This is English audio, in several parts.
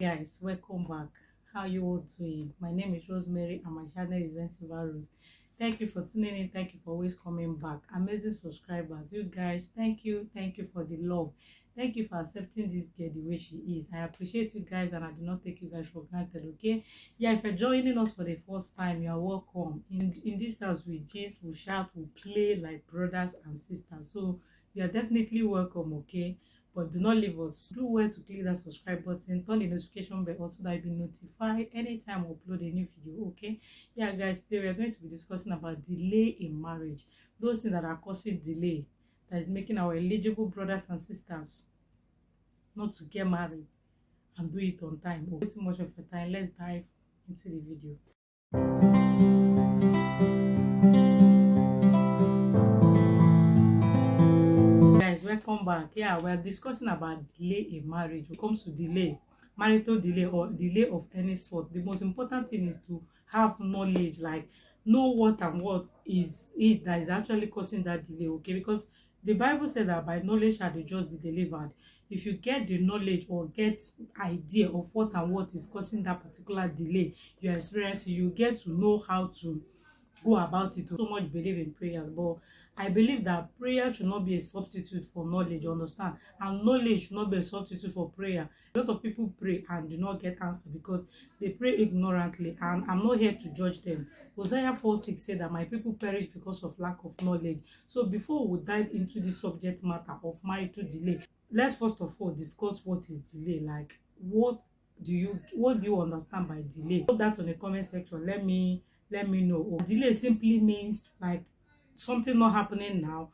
Guys, welcome back. How you all doing? My name is Rosemary and my channel is Ensiva Rose. Thank you for tuning in. Thank you for always coming back. Amazing subscribers. You guys, thank you for the love. Thank you for accepting this girl the way she is. I appreciate you guys and I do not take you guys for granted, okay? Yeah, if you're joining us for the first time, you are welcome. In this house, we gist, we shout, we play like brothers and sisters. So you are definitely welcome, okay? But do not leave us. Do well to click that subscribe button, turn the notification bell also that you'll be notified anytime we upload a new video. Okay, yeah guys, today we are going to be discussing about delay in marriage, those things that are causing delay, that is making our eligible brothers and sisters not to get married and do it on time. We'll waste much of your time. Let's dive into the video. Guys, welcome back. Yeah, we are discussing about delay in marriage. When it comes to delay, marital delay or delay of any sort, the most important thing is to have knowledge, like know what and what is it that is actually causing that delay. Okay, because the Bible said that by knowledge shall the just be delivered. If you get the knowledge or get idea of what and what is causing that particular delay you're experiencing, you get to know how to go about it. So much believe in prayers, but I believe that prayer should not be a substitute for knowledge, you understand, and knowledge should not be a substitute for prayer. A lot of people pray and do not get answer because they pray ignorantly, and I'm not here to judge them. Hosea 4:6 said that my people perish because of lack of knowledge. So before we dive into the subject matter of marital delay, let's first of all discuss what is delay. Like, what do you understand by delay? Put that on the comment section. Let me know. Or delay simply means like something not happening now,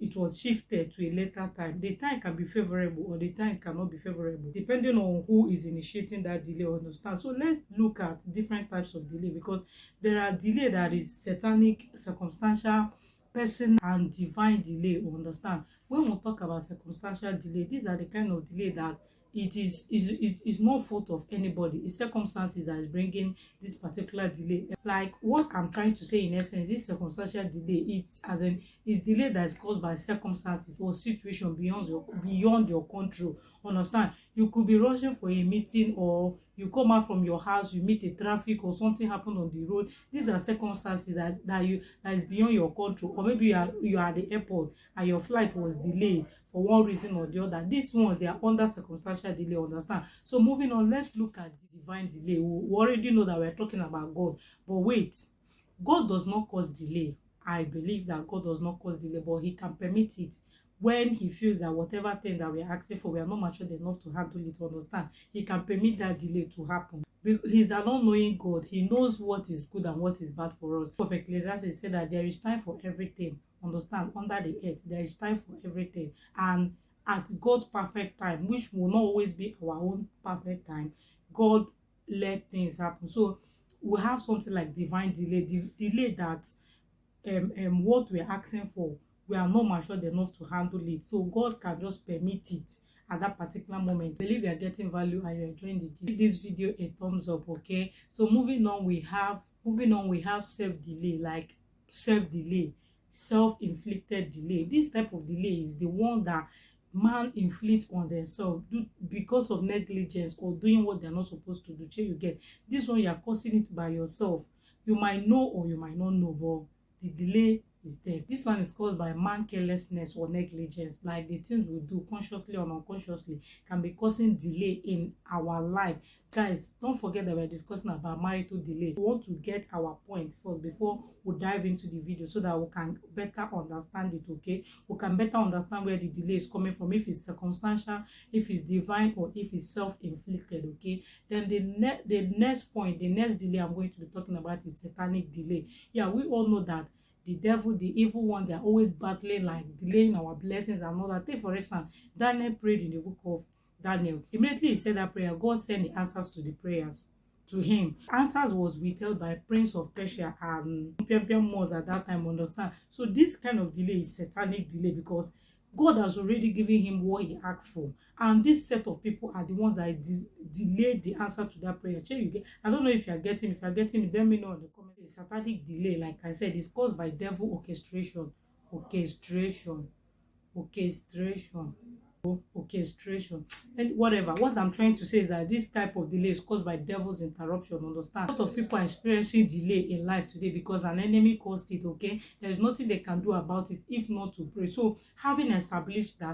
it was shifted to a later time. The time can be favorable or the time cannot be favorable depending on who is initiating that delay, understand. So let's look at different types of delay, because there are delay that is satanic, circumstantial, person and divine delay, understand. When we talk about circumstantial delay, these are the kind of delay that it is not fault of anybody. It's circumstances that is bringing this particular delay. Like what I'm trying to say in essence, this circumstantial delay, it's as in it's delay that is caused by circumstances or situation beyond your control, understand. You could be rushing for a meeting, or you come out from your house, you meet a traffic or something happened on the road. These are circumstances that is beyond your control. Or maybe you are at the airport and your flight was delayed for one reason or the other. These ones, they are under circumstantial delay, understand. So moving on, let's look at the divine delay. We already know that we're talking about God, but wait, God does not cause delay. I believe that God does not cause delay, but he can permit it when he feels that whatever thing that we are asking for, we are not matured enough to handle it, understand. He can permit that delay to happen. He's an all-knowing God. He knows what is good and what is bad for us. Prophet Ecclesiastes said that there is time for everything, understand, under the earth. There is time for everything. And at God's perfect time, which will not always be our own perfect time, God let things happen. So we have something like divine delay, delay that what we're asking for, we are not matured enough to handle it. So God can just permit it at that particular moment. I believe you are getting value and you're enjoying the give this video a thumbs up, okay? So moving on we have self-delay, like self-delay, self-inflicted delay. This type of delay is the one that man inflict on themselves because of negligence or doing what they're not supposed to do. You get this one, you are causing it by yourself. You might know or you might not know, but the delay is there. This one is caused by man carelessness or negligence, like the things we do consciously or unconsciously can be causing delay in our life. Guys, don't forget that we're discussing about marital delay. We want to get our point first before we dive into the video so that we can better understand it, okay? We can better understand where the delay is coming from, if it's circumstantial, if it's divine, or if it's self-inflicted, okay? Then the next point, the next delay I'm going to be talking about is satanic delay. Yeah, we all know that the devil, the evil one, they're always battling, like delaying our blessings and all that. Take for instance, Daniel prayed in the book of Daniel. Immediately he said that prayer, God sent the answers to the prayers to him. Answers was withheld by Prince of Persia and Moors at that time, understand. So this kind of delay is satanic delay, because God has already given him what he asked for, and this set of people are the ones that delayed the answer to that prayer. You get? I don't know if you are getting. If you are getting it, let me know in the comment. A satanic delay, like I said, is caused by devil orchestration, orchestration. orchestration and whatever. What I'm trying to say is that this type of delay is caused by devil's interruption. Understand? A lot of people are experiencing delay in life today because an enemy caused it. Okay, there's nothing they can do about it if not to pray. So having established the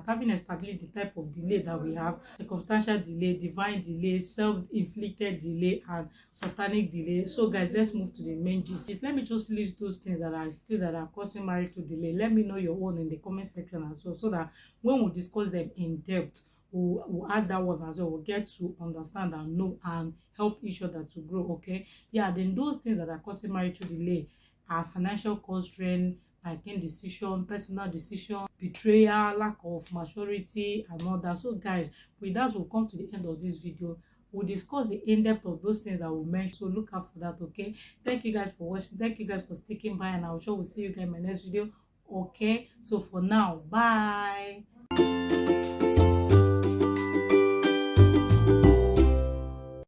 type of delay that we have: circumstantial delay, divine delay, self-inflicted delay, and satanic delay. So guys, let's move to the main gist. Let me just list those things that I feel that are causing marital delay. Let me know your own in the comment section as well, so that when we discuss them in depth, we'll add that one as well. We'll get to understand and know and help each other to grow. Okay, yeah. Then those things that are causing marital delay are financial constraint, like indecision, personal decision, betrayal, lack of maturity, and all that. So guys, with that, we'll come to the end of this video. We'll discuss the in-depth of those things that we mentioned, so look out for that. Okay, thank you guys for watching, thank you guys for sticking by, and I'm sure we'll see you guys in my next video. Okay, so for now, bye.